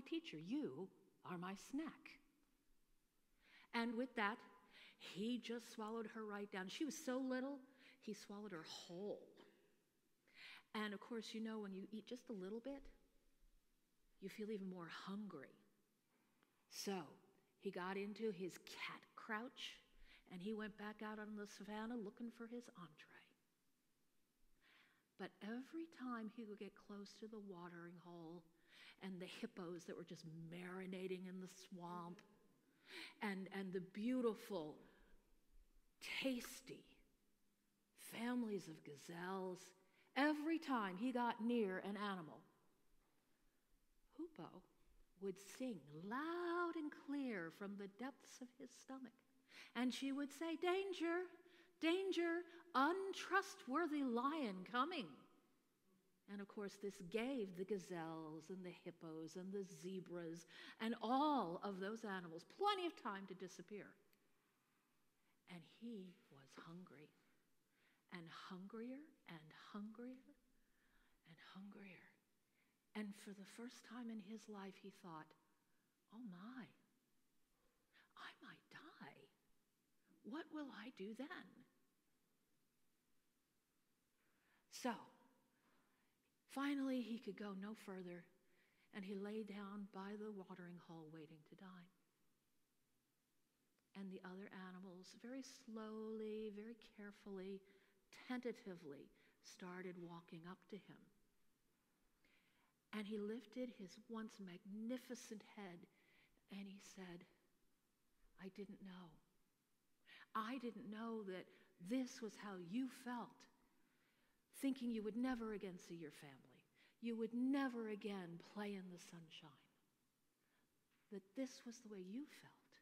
teacher. You are my snack. And with that, he just swallowed her right down. She was so little, he swallowed her whole. And of course, you know, when you eat just a little bit, you feel even more hungry. So he got into his cat crouch, and he went back out on the savannah looking for his entree. But every time he would get close to the watering hole and the hippos that were just marinating in the swamp, and the beautiful, tasty families of gazelles, every time he got near an animal, Hoopoe would sing loud and clear from the depths of his stomach. And she would say, "Danger, danger, untrustworthy lion coming." And of course, this gave the gazelles and the hippos and the zebras and all of those animals plenty of time to disappear. And he was hungry, and hungrier and hungrier and hungrier. And for the first time in his life, he thought, "Oh my, I might die. What will I do then?" So, finally, he could go no further, and he lay down by the watering hole waiting to die. And the other animals very slowly, very carefully, tentatively started walking up to him. And he lifted his once magnificent head, and he said, "I didn't know. I didn't know that this was how you felt, thinking you would never again see your family. You would never again play in the sunshine. That this was the way you felt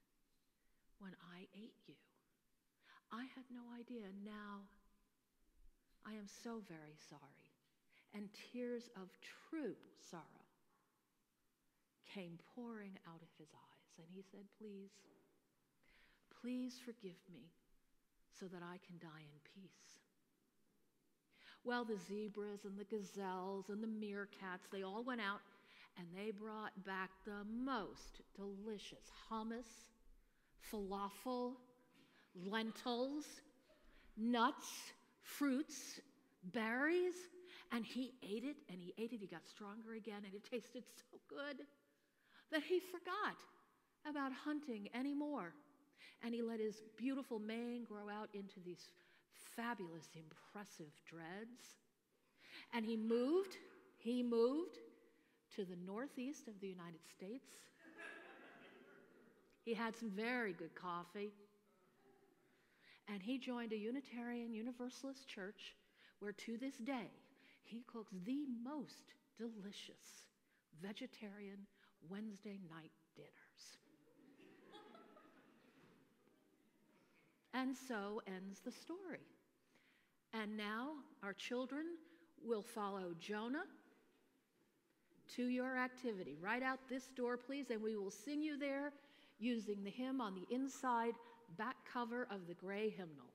when I ate you. I had no idea. Now, I am so very sorry." And tears of true sorrow came pouring out of his eyes. And he said, "Please, please forgive me so that I can die in peace." Well, the zebras and the gazelles and the meerkats, they all went out and they brought back the most delicious hummus, falafel, lentils, nuts, fruits, berries, and he ate it and he ate it. He got stronger again, and it tasted so good that he forgot about hunting anymore. And he let his beautiful mane grow out into these fabulous, impressive dreads. And he moved to the northeast of the United States. He had some very good coffee. And he joined a Unitarian Universalist church where to this day he cooks the most delicious vegetarian Wednesday night dinners. And so ends the story. And now our children will follow Jonah to your activity. Right out this door, please, and we will sing you there using the hymn on the inside back cover of the gray hymnal.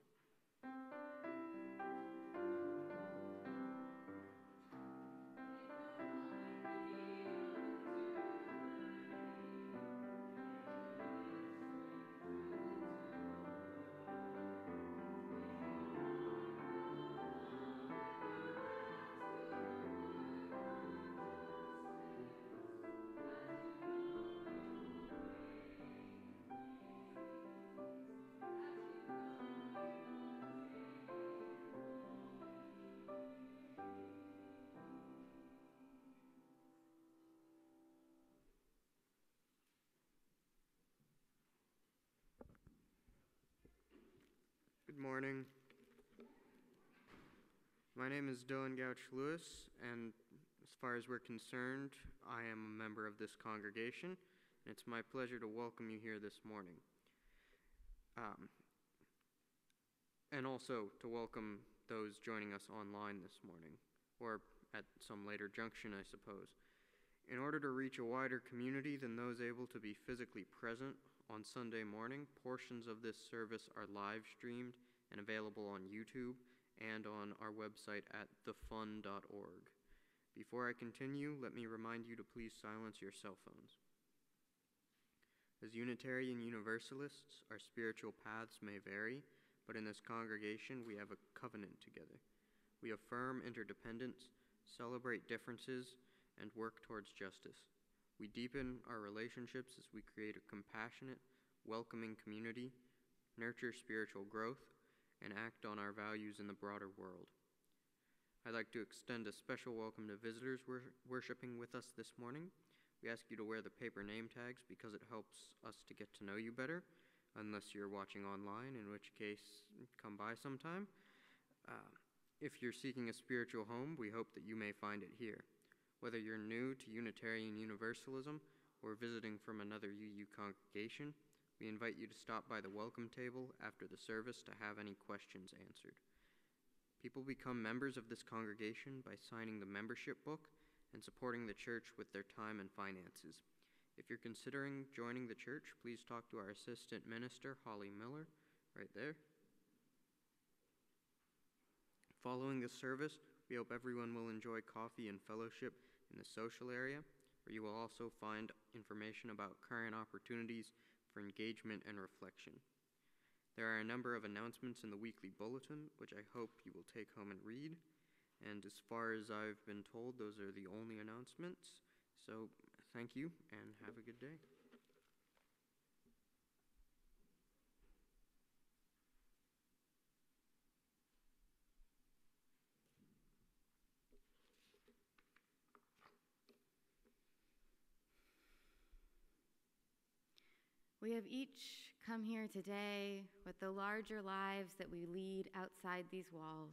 Good morning. My name is Dylan Gouch-Lewis, and as far as we're concerned, I am a member of this congregation, and it's my pleasure to welcome you here this morning. And also to welcome those joining us online this morning, or at some later junction, I suppose. In order to reach a wider community than those able to be physically present on Sunday morning, portions of this service are live streamed and available on YouTube and on our website at thefun.org. Before I continue, let me remind you to please silence your cell phones. As Unitarian Universalists, our spiritual paths may vary, but in this congregation we have a covenant together. We affirm interdependence, celebrate differences, and work towards justice. We deepen our relationships as we create a compassionate, welcoming community, nurture spiritual growth, and act on our values in the broader world. I'd like to extend a special welcome to visitors worshiping with us this morning. We ask you to wear the paper name tags because it helps us to get to know you better, unless you're watching online, in which case, come by sometime. If you're seeking a spiritual home, we hope that you may find it here. Whether you're new to Unitarian Universalism or visiting from another UU congregation, we invite you to stop by the welcome table after the service to have any questions answered. People become members of this congregation by signing the membership book and supporting the church with their time and finances. If you're considering joining the church, please talk to our assistant minister, Holly Mueller, right there. Following the service, we hope everyone will enjoy coffee and fellowship in the social area, where you will also find information about current opportunities for engagement and reflection. There are a number of announcements in the weekly bulletin, which I hope you will take home and read. And as far as I've been told, those are the only announcements. So thank you and have a good day. We have each come here today with the larger lives that we lead outside these walls,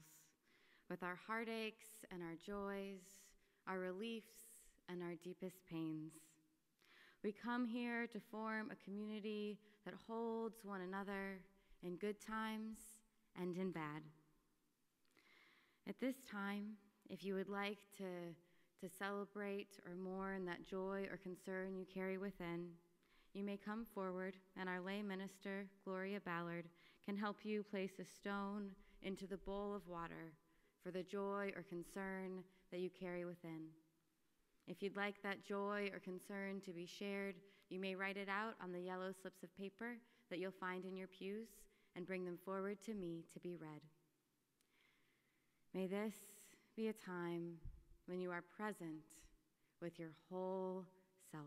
with our heartaches and our joys, our reliefs and our deepest pains. We come here to form a community that holds one another in good times and in bad. At this time, if you would like to celebrate or mourn that joy or concern you carry within, you may come forward, and our lay minister, Gloria Ballard, can help you place a stone into the bowl of water for the joy or concern that you carry within. If you'd like that joy or concern to be shared, you may write it out on the yellow slips of paper that you'll find in your pews and bring them forward to me to be read. May this be a time when you are present with your whole self.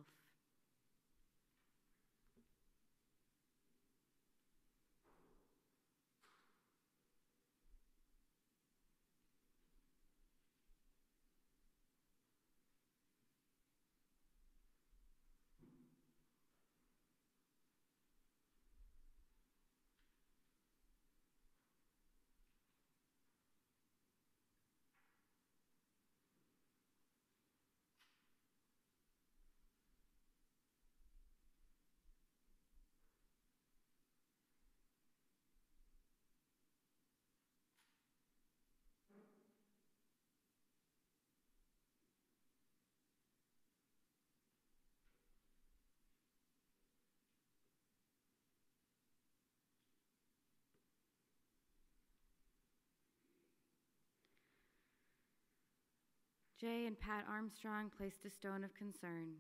Jay and Pat Armstrong placed a stone of concern.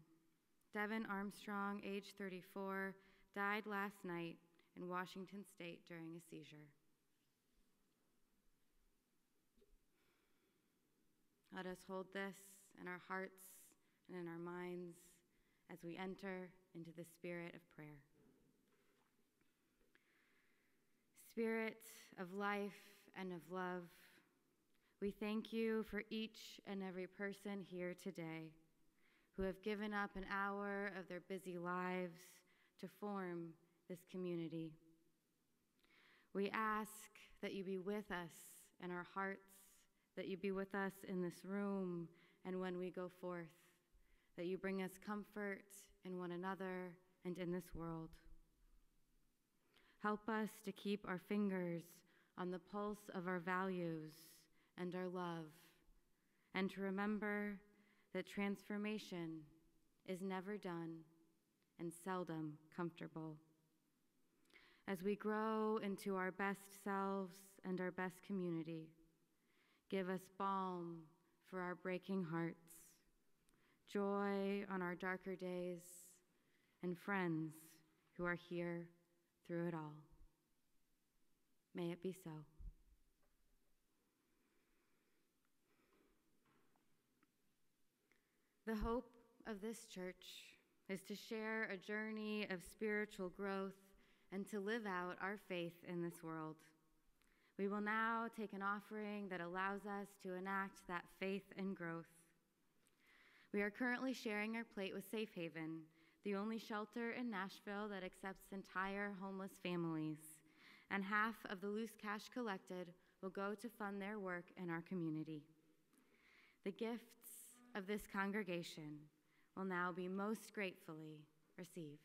Devin Armstrong, age 34, died last night in Washington State during a seizure. Let us hold this in our hearts and in our minds as we enter into the spirit of prayer. Spirit of life and of love, we thank you for each and every person here today who have given up an hour of their busy lives to form this community. We ask that you be with us in our hearts, that you be with us in this room and when we go forth, that you bring us comfort in one another and in this world. Help us to keep our fingers on the pulse of our values and our love, and to remember that transformation is never done and seldom comfortable. As we grow into our best selves and our best community, give us balm for our breaking hearts, joy on our darker days, and friends who are here through it all. May it be so. The hope of this church is to share a journey of spiritual growth and to live out our faith in this world. We will now take an offering that allows us to enact that faith and growth. We are currently sharing our plate with Safe Haven, the only shelter in Nashville that accepts entire homeless families, and half of the loose cash collected will go to fund their work in our community. The gifts of this congregation will now be most gratefully received.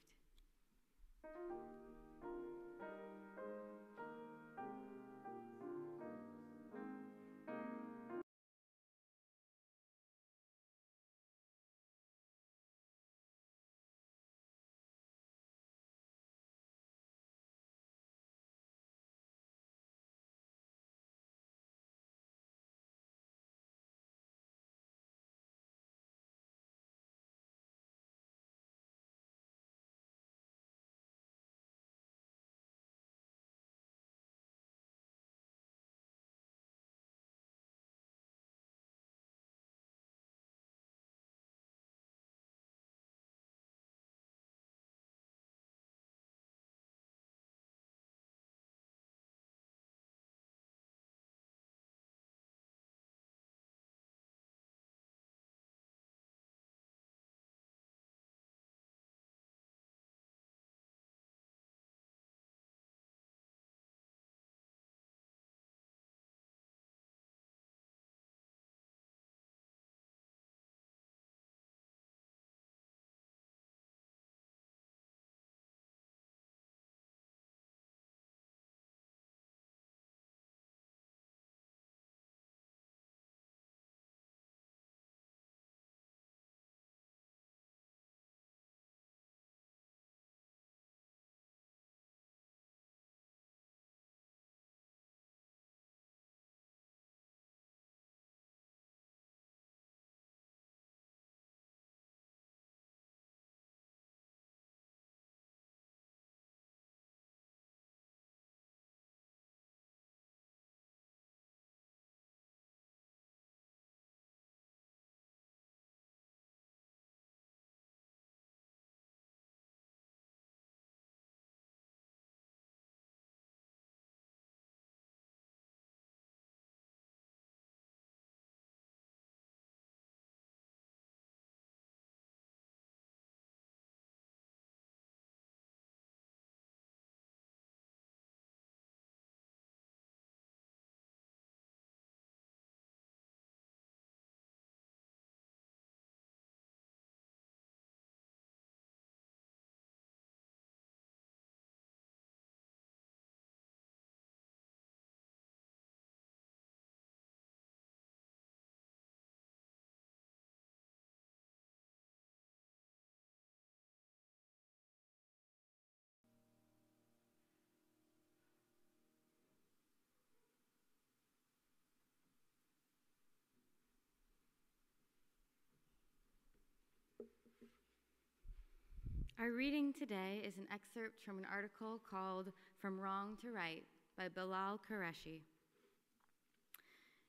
Our reading today is an excerpt from an article called From Wrong to Right by Bilal Qureshi.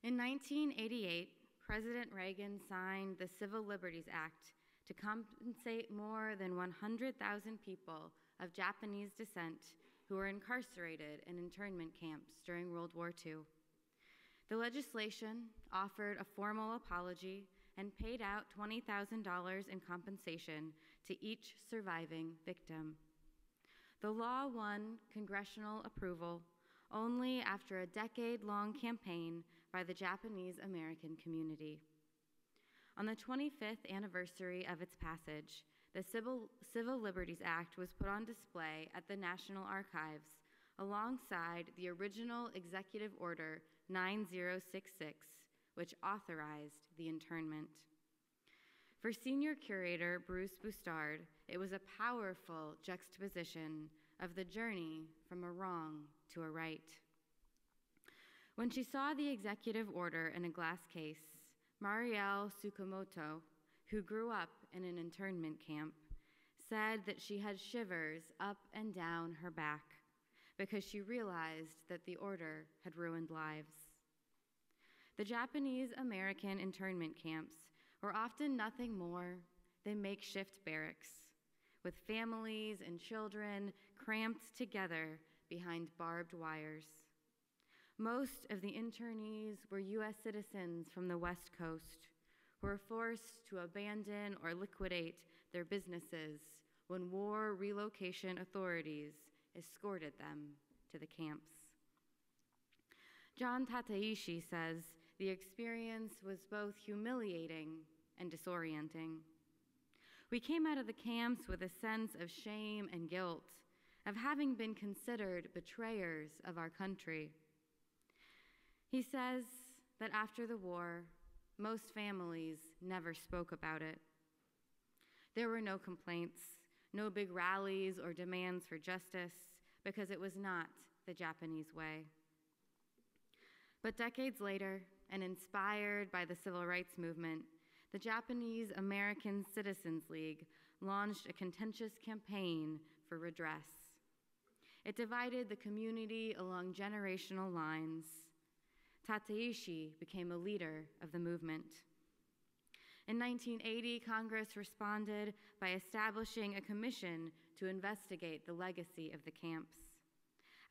In 1988, President Reagan signed the Civil Liberties Act to compensate more than 100,000 people of Japanese descent who were incarcerated in internment camps during World War II. The legislation offered a formal apology and paid out $20,000 in compensation to each surviving victim. The law won congressional approval only after a decade-long campaign by the Japanese American community. On the 25th anniversary of its passage, the Civil Liberties Act was put on display at the National Archives alongside the original Executive Order 9066, which authorized the internment. For senior curator Bruce Bustard, it was a powerful juxtaposition of the journey from a wrong to a right. When she saw the executive order in a glass case, Marielle Tsukamoto, who grew up in an internment camp, said that she had shivers up and down her back because she realized that the order had ruined lives. The Japanese American internment camps were often nothing more than makeshift barracks, with families and children cramped together behind barbed wires. Most of the internees were U.S. citizens from the West Coast who were forced to abandon or liquidate their businesses when war relocation authorities escorted them to the camps. John Tateishi says the experience was both humiliating and disorienting. We came out of the camps with a sense of shame and guilt, of having been considered betrayers of our country. He says that after the war, most families never spoke about it. There were no complaints, no big rallies or demands for justice, because it was not the Japanese way. But decades later, and inspired by the civil rights movement, the Japanese American Citizens League launched a contentious campaign for redress. It divided the community along generational lines. Tateishi became a leader of the movement. In 1980, Congress responded by establishing a commission to investigate the legacy of the camps.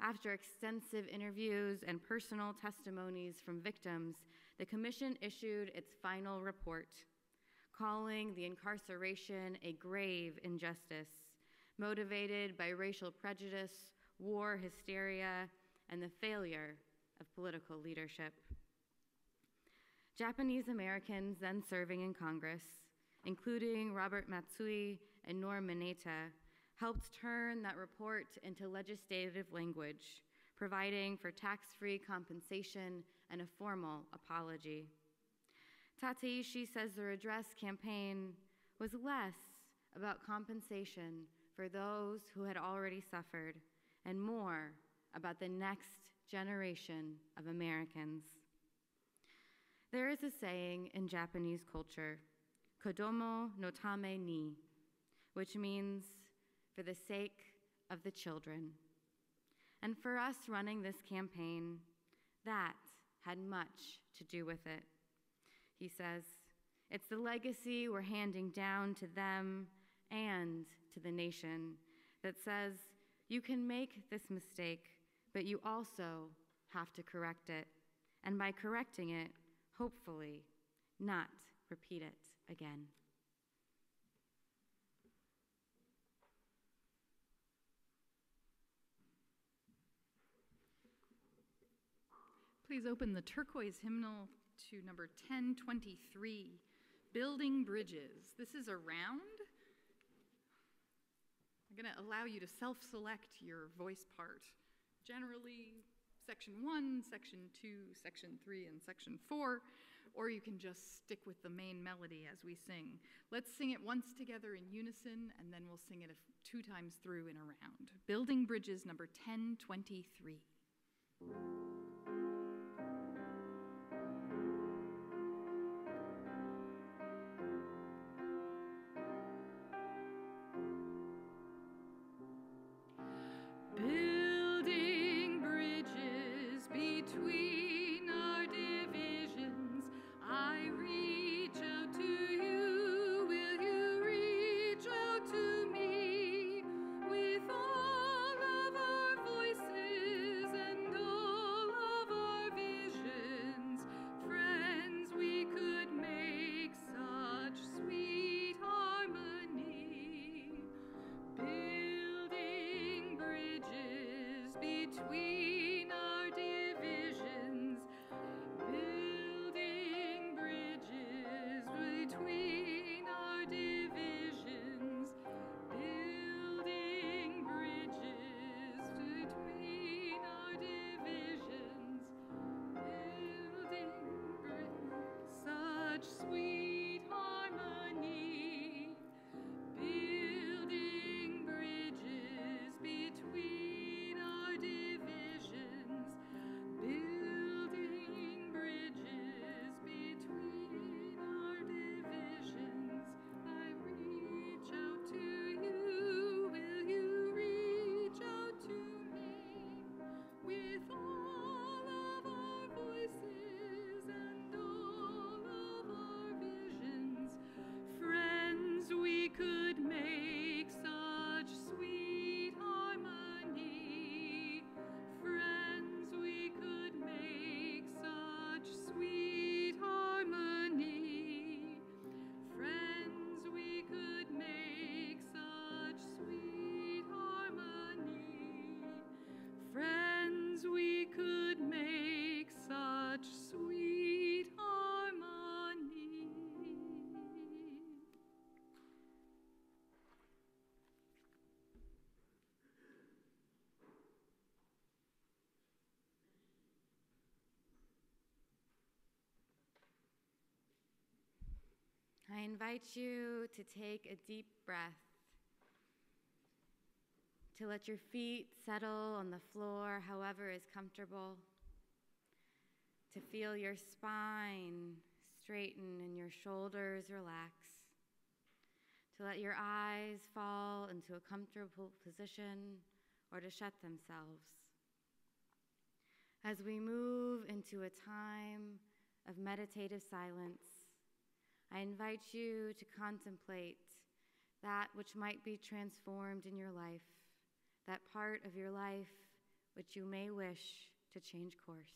After extensive interviews and personal testimonies from victims, the commission issued its final report, calling the incarceration a grave injustice, motivated by racial prejudice, war hysteria, and the failure of political leadership. Japanese Americans then serving in Congress, including Robert Matsui and Norm Mineta, helped turn that report into legislative language, providing for tax-free compensation and a formal apology. Tateishi says the redress campaign was less about compensation for those who had already suffered and more about the next generation of Americans. There is a saying in Japanese culture, kodomo no tame ni, which means for the sake of the children. And for us running this campaign, that had much to do with it. He says, it's the legacy we're handing down to them and to the nation that says, you can make this mistake, but you also have to correct it. And by correcting it, hopefully, not repeat it again. Please open the turquoise hymnal to number 1023, Building Bridges. This is a round. I'm going to allow you to self-select your voice part. Generally, section 1, section 2, section 3, and section 4, or you can just stick with the main melody as we sing. Let's sing it once together in unison, and then we'll sing it 2 times through in a round. Building Bridges, number 1023. With all of our voices and all invite you to take a deep breath, to let your feet settle on the floor however is comfortable, to feel your spine straighten and your shoulders relax, to let your eyes fall into a comfortable position or to shut themselves. As we move into a time of meditative silence, I invite you to contemplate that which might be transformed in your life, that part of your life which you may wish to change course.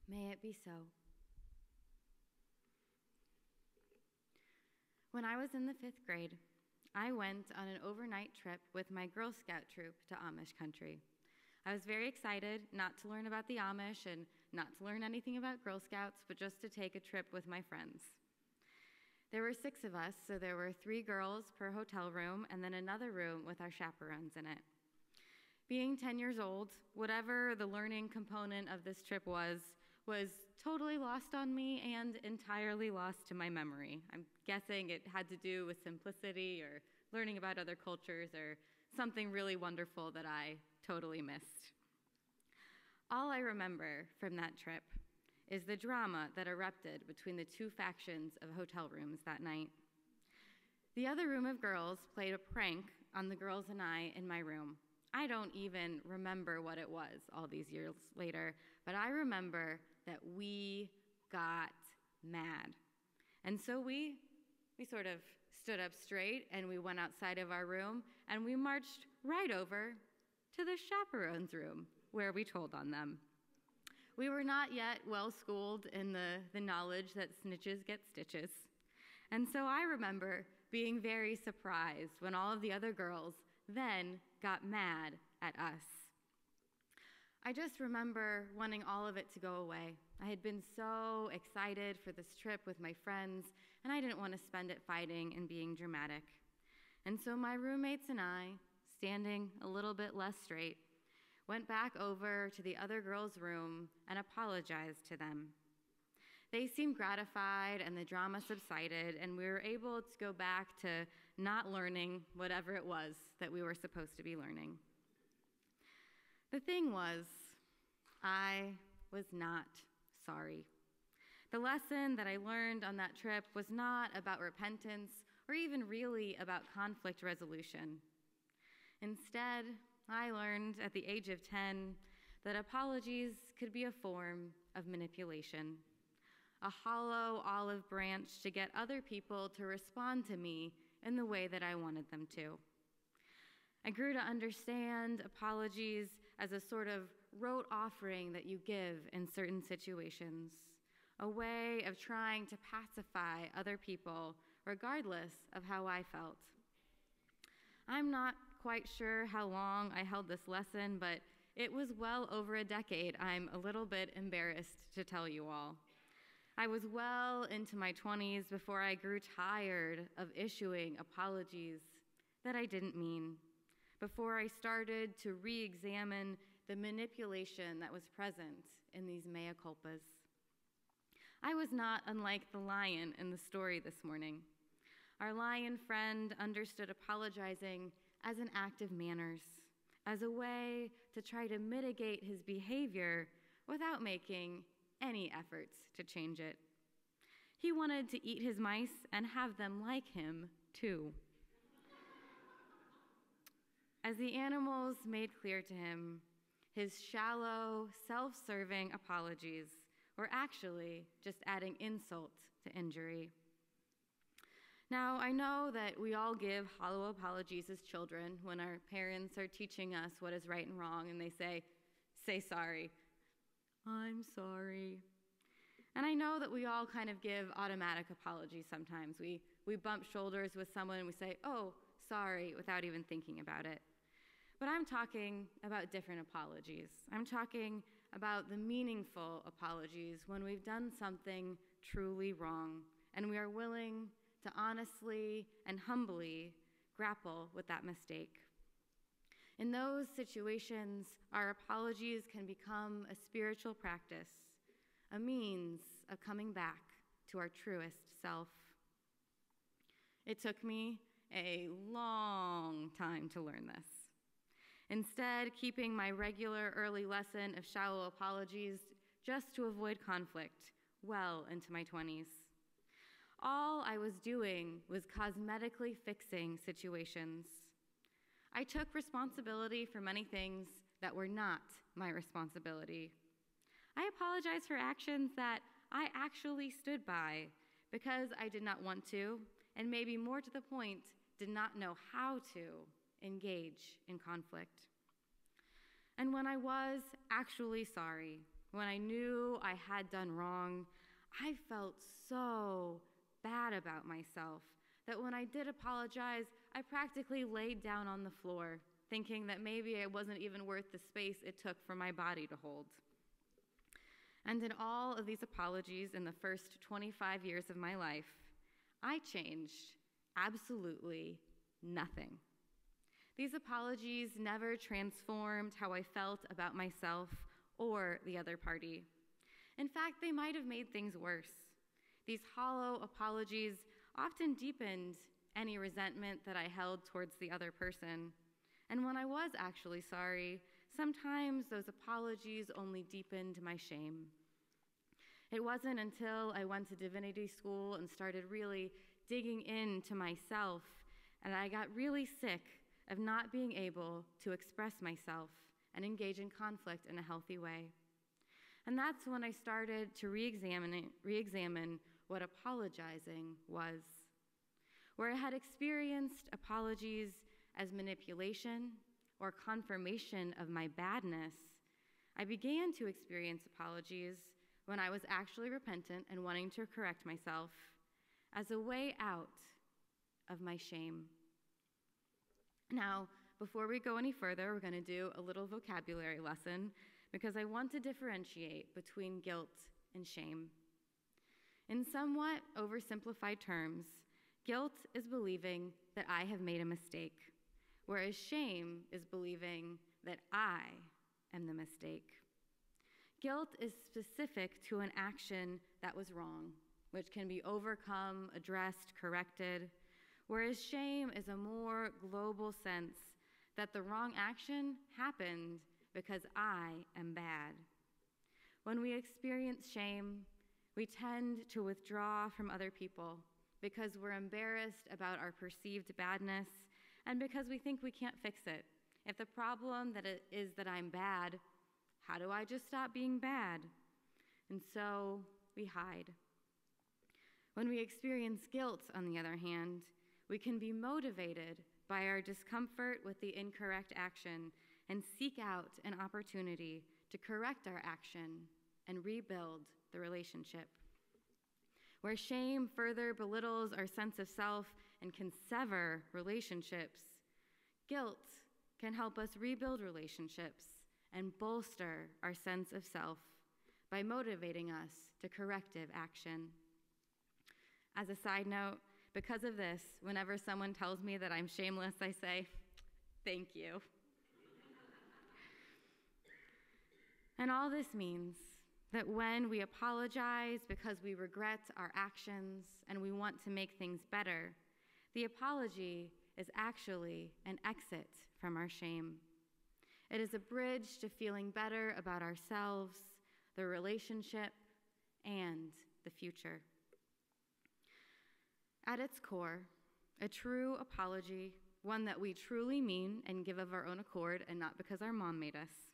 May it be so. When I was in the 5th grade, I went on an overnight trip with my Girl Scout troop to Amish country. I was very excited not to learn about the Amish and not to learn anything about Girl Scouts, but just to take a trip with my friends. There were 6 of us, so there were 3 girls per hotel room and then another room with our chaperones in it. Being 10 years old, whatever the learning component of this trip was totally lost on me and entirely lost to my memory. I'm guessing it had to do with simplicity or learning about other cultures or something really wonderful that I totally missed. All I remember from that trip is the drama that erupted between the 2 factions of hotel rooms that night. The other room of girls played a prank on the girls and I in my room. I don't even remember what it was all these years later, but I remember that we got mad. And so we sort of stood up straight and we went outside of our room and we marched right over to the chaperone's room where we told on them. We were not yet well schooled in the knowledge that snitches get stitches. And so I remember being very surprised when all of the other girls then got mad at us. I just remember wanting all of it to go away. I had been so excited for this trip with my friends, and I didn't want to spend it fighting and being dramatic. And so my roommates and I, standing a little bit less straight, went back over to the other girls' room and apologized to them. They seemed gratified and the drama subsided, and we were able to go back to not learning whatever it was that we were supposed to be learning. The thing was, I was not sorry. The lesson that I learned on that trip was not about repentance or even really about conflict resolution. Instead, I learned at the age of 10 that apologies could be a form of manipulation, a hollow olive branch to get other people to respond to me in the way that I wanted them to. I grew to understand apologies as a sort of rote offering that you give in certain situations, a way of trying to pacify other people regardless of how I felt. I'm not quite sure how long I held this lesson, but it was well over a decade. I'm a little bit embarrassed to tell you all. I was well into my 20s before I grew tired of issuing apologies that I didn't mean, before I started to re-examine the manipulation that was present in these mea culpas. I was not unlike the lion in the story this morning. Our lion friend understood apologizing as an act of manners, as a way to try to mitigate his behavior without making any efforts to change it. He wanted to eat his mice and have them like him, too. As the animals made clear to him, his shallow, self-serving apologies were actually just adding insult to injury. Now, I know that we all give hollow apologies as children when our parents are teaching us what is right and wrong, and they say sorry. I'm sorry. And I know that we all kind of give automatic apologies sometimes. We bump shoulders with someone and we say, oh, sorry, without even thinking about it. But I'm talking about different apologies. I'm talking about the meaningful apologies when we've done something truly wrong and we are willing to honestly and humbly grapple with that mistake. In those situations, our apologies can become a spiritual practice, a means of coming back to our truest self. It took me a long time to learn this. Instead, keeping my regular early lesson of shallow apologies just to avoid conflict well into my 20s. All I was doing was cosmetically fixing situations. I took responsibility for many things that were not my responsibility. I apologized for actions that I actually stood by because I did not want to, and maybe more to the point, did not know how to engage in conflict. And when I was actually sorry, when I knew I had done wrong, I felt so bad about myself that when I did apologize, I practically laid down on the floor, thinking that maybe it wasn't even worth the space it took for my body to hold. And in all of these apologies in the first 25 years of my life, I changed absolutely nothing. These apologies never transformed how I felt about myself or the other party. In fact, they might have made things worse. These hollow apologies often deepened any resentment that I held towards the other person. And when I was actually sorry, sometimes those apologies only deepened my shame. It wasn't until I went to divinity school and started really digging into myself and I got really sick of not being able to express myself and engage in conflict in a healthy way. And that's when I started to re-examine what apologizing was. Where I had experienced apologies as manipulation or confirmation of my badness, I began to experience apologies when I was actually repentant and wanting to correct myself as a way out of my shame. Now, before we go any further, we're going to do a little vocabulary lesson because I want to differentiate between guilt and shame. In somewhat oversimplified terms, guilt is believing that I have made a mistake, whereas shame is believing that I am the mistake. Guilt is specific to an action that was wrong, which can be overcome, addressed, corrected, whereas shame is a more global sense that the wrong action happened because I am bad. When we experience shame, we tend to withdraw from other people because we're embarrassed about our perceived badness and because we think we can't fix it. If the problem is that I'm bad, how do I just stop being bad? And so we hide. When we experience guilt, on the other hand, we can be motivated by our discomfort with the incorrect action and seek out an opportunity to correct our action and rebuild the relationship. Where shame further belittles our sense of self and can sever relationships, guilt can help us rebuild relationships and bolster our sense of self by motivating us to corrective action. As a side note, because of this, whenever someone tells me that I'm shameless, I say, thank you. And all this means That when we apologize because we regret our actions and we want to make things better, the apology is actually an exit from our shame. It is a bridge to feeling better about ourselves, the relationship, and the future. At its core, a true apology, one that we truly mean and give of our own accord and not because our mom made us,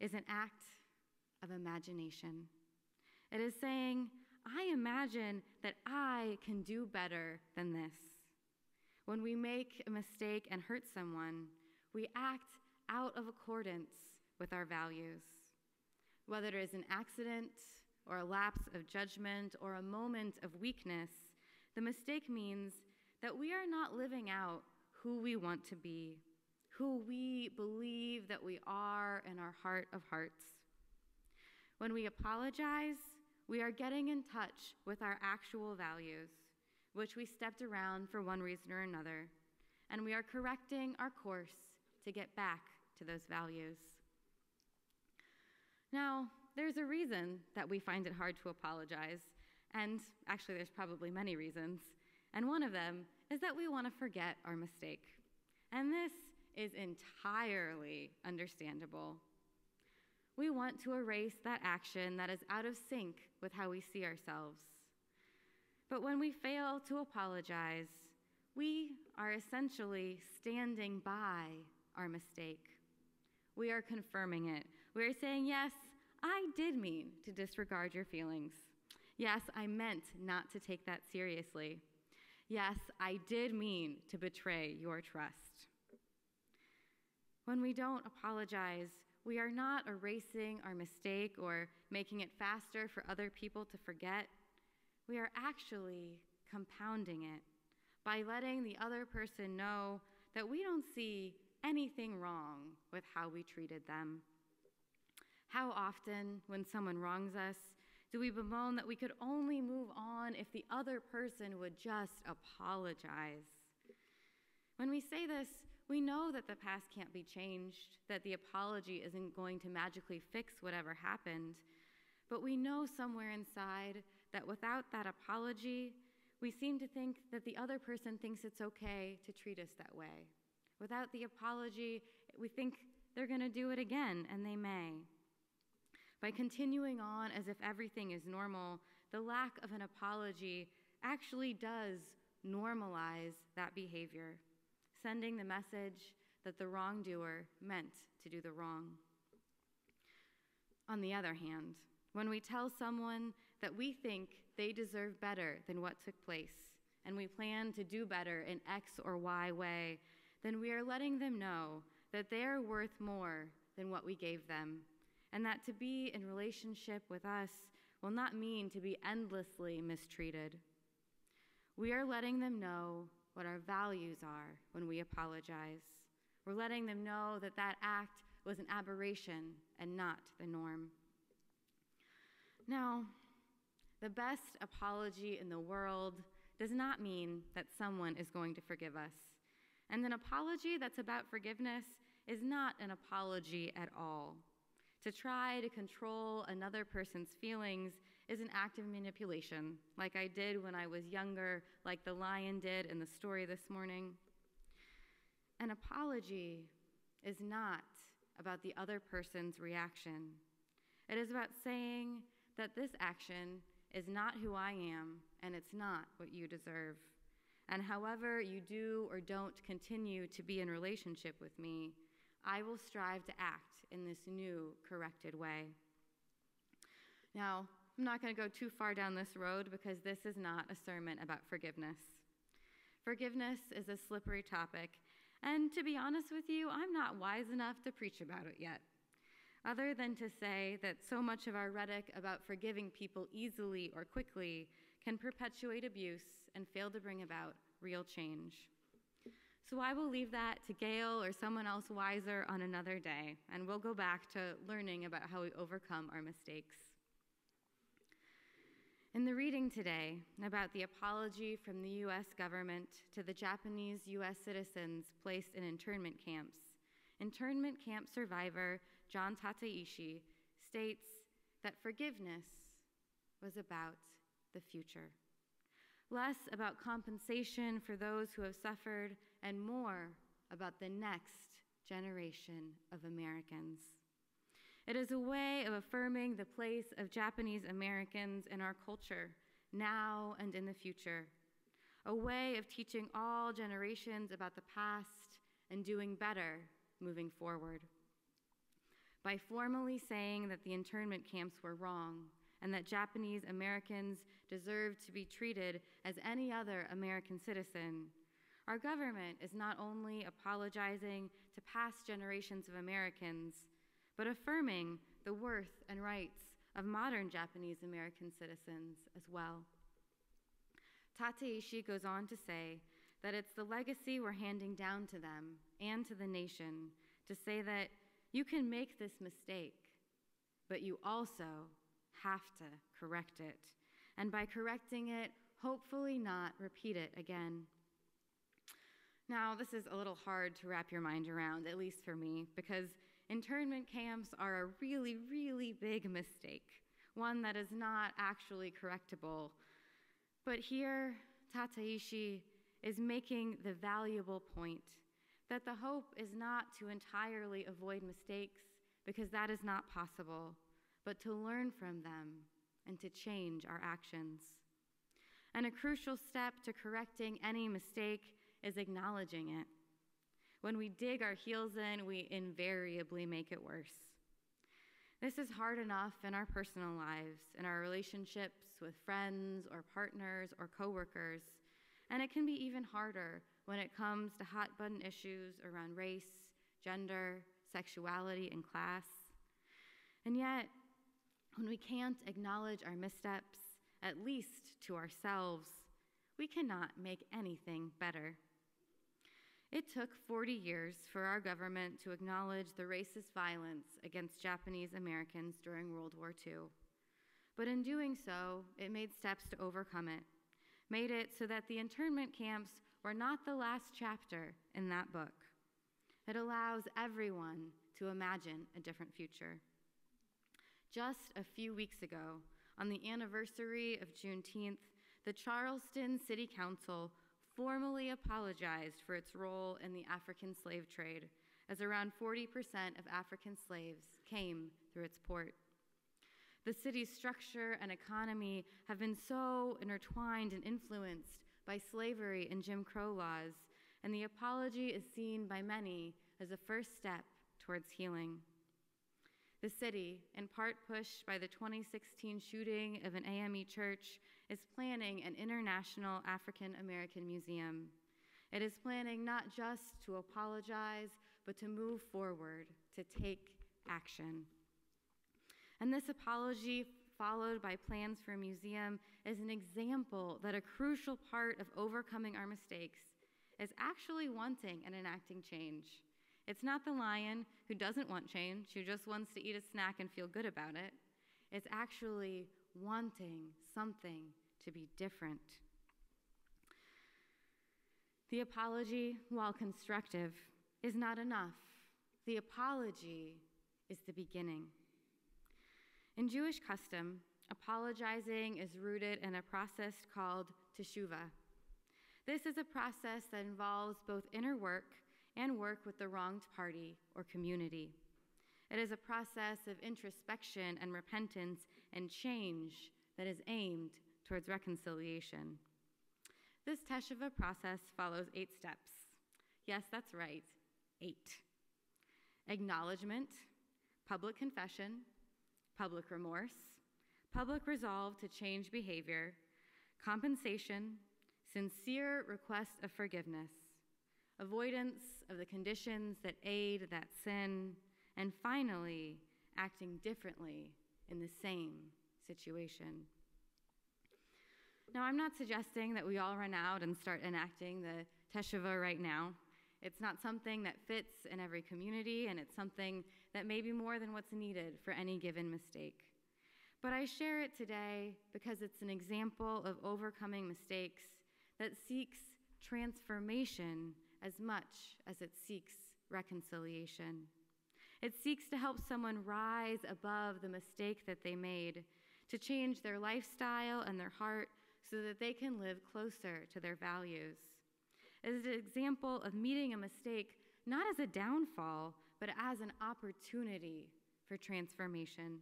is an act of imagination. It is saying, I imagine that I can do better than this. When we make a mistake and hurt someone, we act out of accordance with our values. Whether it is an accident or a lapse of judgment or a moment of weakness, the mistake means that we are not living out who we want to be, who we believe that we are in our heart of hearts. When we apologize, we are getting in touch with our actual values, which we stepped around for one reason or another, and we are correcting our course to get back to those values. Now, there's a reason that we find it hard to apologize, and actually there's probably many reasons, and one of them is that we want to forget our mistake. And this is entirely understandable. We want to erase that action that is out of sync with how we see ourselves. But when we fail to apologize, we are essentially standing by our mistake. We are confirming it. We are saying, yes, I did mean to disregard your feelings. Yes, I meant not to take that seriously. Yes, I did mean to betray your trust. When we don't apologize, we are not erasing our mistake or making it faster for other people to forget. We are actually compounding it by letting the other person know that we don't see anything wrong with how we treated them. How often, when someone wrongs us, do we bemoan that we could only move on if the other person would just apologize? When we say this, we know that the past can't be changed, that the apology isn't going to magically fix whatever happened, but we know somewhere inside that without that apology, we seem to think that the other person thinks it's okay to treat us that way. Without the apology, we think they're going to do it again, and they may. By continuing on as if everything is normal, the lack of an apology actually does normalize that behavior, sending the message that the wrongdoer meant to do the wrong. On the other hand, when we tell someone that we think they deserve better than what took place, and we plan to do better in X or Y way, then we are letting them know that they are worth more than what we gave them, and that to be in relationship with us will not mean to be endlessly mistreated. We are letting them know what our values are when we apologize. We're letting them know that that act was an aberration and not the norm. Now, the best apology in the world does not mean that someone is going to forgive us. And an apology that's about forgiveness is not an apology at all. To try to control another person's feelings is an act of manipulation, like I did when I was younger, like the lion did in the story this morning. An apology is not about the other person's reaction. It is about saying that this action is not who I am, and it's not what you deserve. And however you do or don't continue to be in relationship with me, I will strive to act in this new, corrected way. Now, I'm not going to go too far down this road because this is not a sermon about forgiveness. Forgiveness is a slippery topic, and to be honest with you, I'm not wise enough to preach about it yet, other than to say that so much of our rhetoric about forgiving people easily or quickly can perpetuate abuse and fail to bring about real change. So I will leave that to Gail or someone else wiser on another day, and we'll go back to learning about how we overcome our mistakes. In the reading today about the apology from the U.S. government to the Japanese U.S. citizens placed in internment camp survivor John Tateishi states, that forgiveness was about the future. Less about compensation for those who have suffered, and more about the next generation of Americans. It is a way of affirming the place of Japanese Americans in our culture, now and in the future. A way of teaching all generations about the past and doing better moving forward. By formally saying that the internment camps were wrong and that Japanese Americans deserved to be treated as any other American citizen, our government is not only apologizing to past generations of Americans, but affirming the worth and rights of modern Japanese American citizens as well. Tateishi goes on to say that it's the legacy we're handing down to them and to the nation to say that you can make this mistake, but you also have to correct it. And by correcting it, hopefully not repeat it again. Now, this is a little hard to wrap your mind around, at least for me, because internment camps are a really, really big mistake, one that is not actually correctable. But here, Tateishi is making the valuable point that the hope is not to entirely avoid mistakes, because that is not possible, but to learn from them and to change our actions. And a crucial step to correcting any mistake is acknowledging it. When we dig our heels in, we invariably make it worse. This is hard enough in our personal lives, in our relationships with friends or partners or coworkers, and it can be even harder when it comes to hot-button issues around race, gender, sexuality, and class. And yet, when we can't acknowledge our missteps, at least to ourselves, we cannot make anything better. It took 40 years for our government to acknowledge the racist violence against Japanese Americans during World War II. But in doing so, it made steps to overcome it, made it so that the internment camps were not the last chapter in that book. It allows everyone to imagine a different future. Just a few weeks ago, on the anniversary of Juneteenth, the Charleston City Council formally apologized for its role in the African slave trade, as around 40% of African slaves came through its port. The city's structure and economy have been so intertwined and influenced by slavery and Jim Crow laws, and the apology is seen by many as a first step towards healing. The city, in part pushed by the 2016 shooting of an AME church, is planning an international African American museum. It is planning not just to apologize, but to move forward, to take action. And this apology, followed by plans for a museum, is an example that a crucial part of overcoming our mistakes is actually wanting and enacting change. It's not the lion who doesn't want change, who just wants to eat a snack and feel good about it. It's actually wanting something to be different. The apology, while constructive, is not enough. The apology is the beginning. In Jewish custom, apologizing is rooted in a process called teshuvah. This is a process that involves both inner work and work with the wronged party or community. It is a process of introspection and repentance and change that is aimed towards reconciliation. This teshuvah process follows 8 steps. Yes, that's right, 8. Acknowledgement, public confession, public remorse, public resolve to change behavior, compensation, sincere request of forgiveness, avoidance of the conditions that aid that sin, and finally, acting differently in the same situation. Now, I'm not suggesting that we all run out and start enacting the teshuvah right now. It's not something that fits in every community, and it's something that may be more than what's needed for any given mistake. But I share it today because it's an example of overcoming mistakes that seeks transformation as much as it seeks reconciliation. It seeks to help someone rise above the mistake that they made, to change their lifestyle and their heart so that they can live closer to their values. It is an example of meeting a mistake not as a downfall, but as an opportunity for transformation.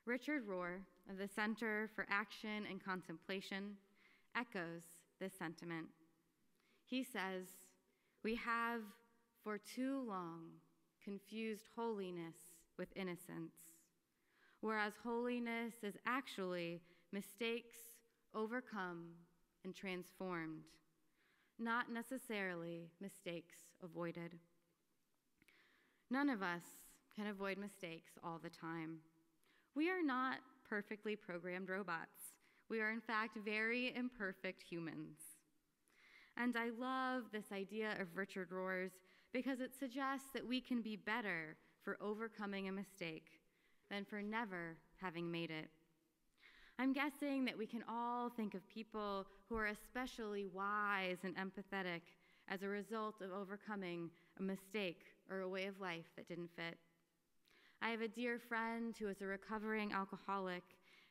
Richard Rohr of the Center for Action and Contemplation echoes this sentiment. He says, "We have for too long confused holiness with innocence, whereas holiness is actually mistakes overcome and transformed, not necessarily mistakes avoided." None of us can avoid mistakes all the time. We are not perfectly programmed robots. We are, in fact, very imperfect humans. And I love this idea of Richard Rohr's because it suggests that we can be better for overcoming a mistake than for never having made it. I'm guessing that we can all think of people who are especially wise and empathetic as a result of overcoming a mistake or a way of life that didn't fit. I have a dear friend who is a recovering alcoholic,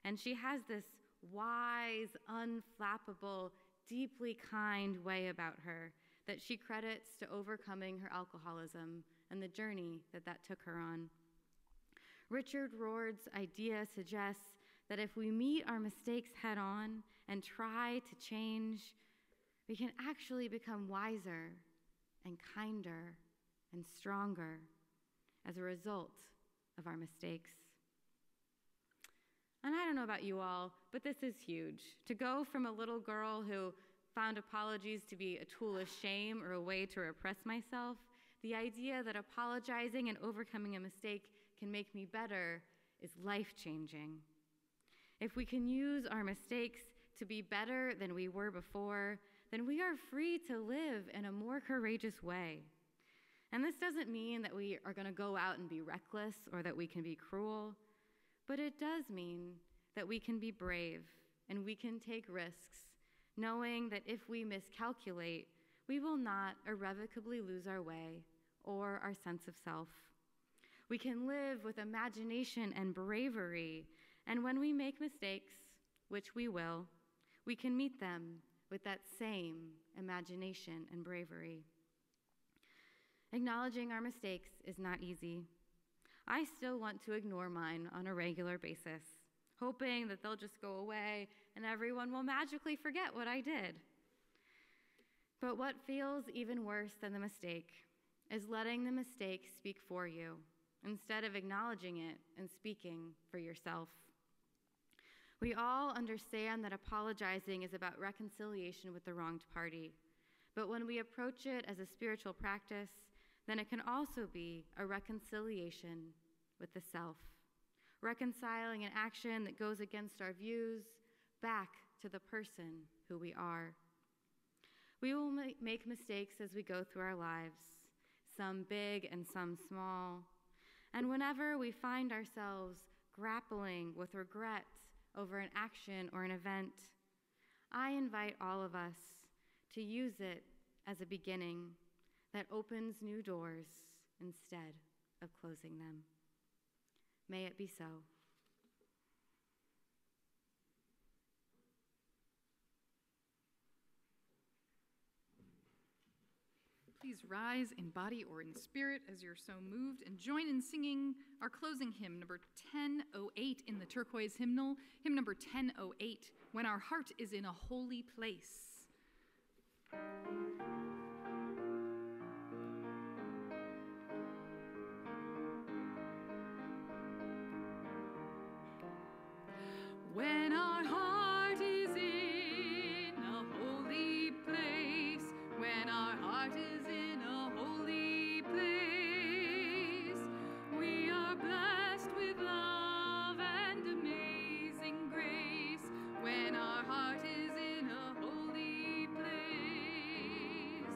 and she has this wise, unflappable, deeply kind way about her that she credits to overcoming her alcoholism and the journey that that took her on. Richard Rohr's idea suggests that if we meet our mistakes head on and try to change, we can actually become wiser and kinder and stronger as a result of our mistakes. And I don't know about you all, but this is huge. To go from a little girl who found apologies to be a tool of shame or a way to repress myself, the idea that apologizing and overcoming a mistake can make me better is life-changing. If we can use our mistakes to be better than we were before, then we are free to live in a more courageous way. And this doesn't mean that we are going to go out and be reckless or that we can be cruel, but it does mean that we can be brave and we can take risks, knowing that if we miscalculate, we will not irrevocably lose our way or our sense of self. We can live with imagination and bravery, and when we make mistakes, which we will, we can meet them with that same imagination and bravery. Acknowledging our mistakes is not easy. I still want to ignore mine on a regular basis, hoping that they'll just go away and everyone will magically forget what I did. But what feels even worse than the mistake is letting the mistake speak for you instead of acknowledging it and speaking for yourself. We all understand that apologizing is about reconciliation with the wronged party, but when we approach it as a spiritual practice, then it can also be a reconciliation with the self, reconciling an action that goes against our views back to the person who we are. We will make mistakes as we go through our lives, some big and some small, and whenever we find ourselves grappling with regret over an action or an event, I invite all of us to use it as a beginning that opens new doors instead of closing them. May it be so. Please rise in body or in spirit as you're so moved and join in singing our closing hymn, number 1008 in the turquoise hymnal, hymn number 1008, When Our Heart is in a Holy Place. When our heart is in a holy place, when our heart is in a holy place, we are blessed with love and amazing grace. When our heart is in a holy place,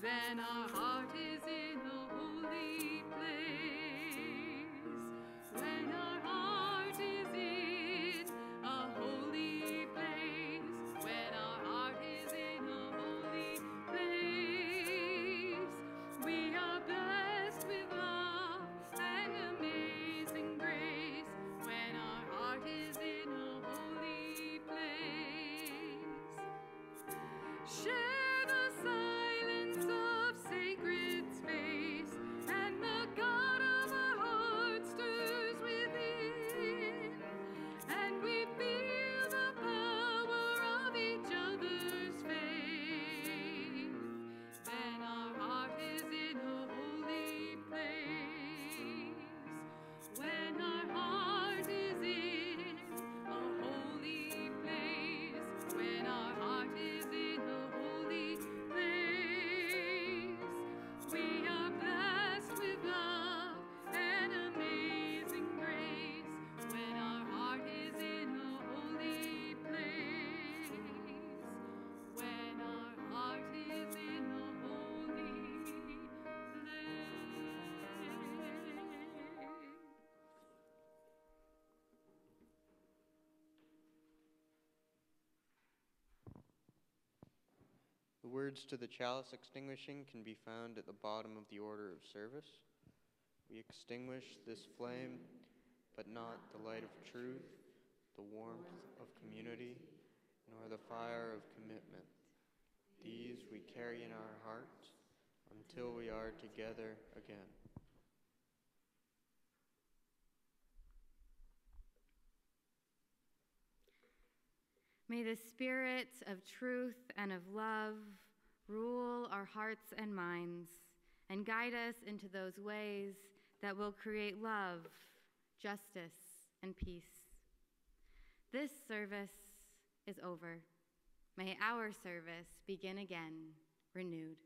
then our heart is in a holy place. When our heart is in a holy place, when our heart is in a holy place, we are blessed with love and amazing grace. When our heart is in a holy place, share the silence of sacred space, and the God of our heart stirs within, and we feel the power of each other's faith. Then our heart is in a holy place. When our heart is in a holy place, when our heart is in a holy place, we are blessed with love and amazing grace. When our heart is in a holy place, when our heart is in a holy place. The words to the chalice extinguishing can be found at the bottom of the order of service. We extinguish this flame, but not the light of truth, the warmth of community, nor the fire of commitment. These we carry in our hearts until we are together again. May the Spirit of truth and of love rule our hearts and minds and guide us into those ways that will create love, justice, and peace. This service is over. May our service begin again, renewed.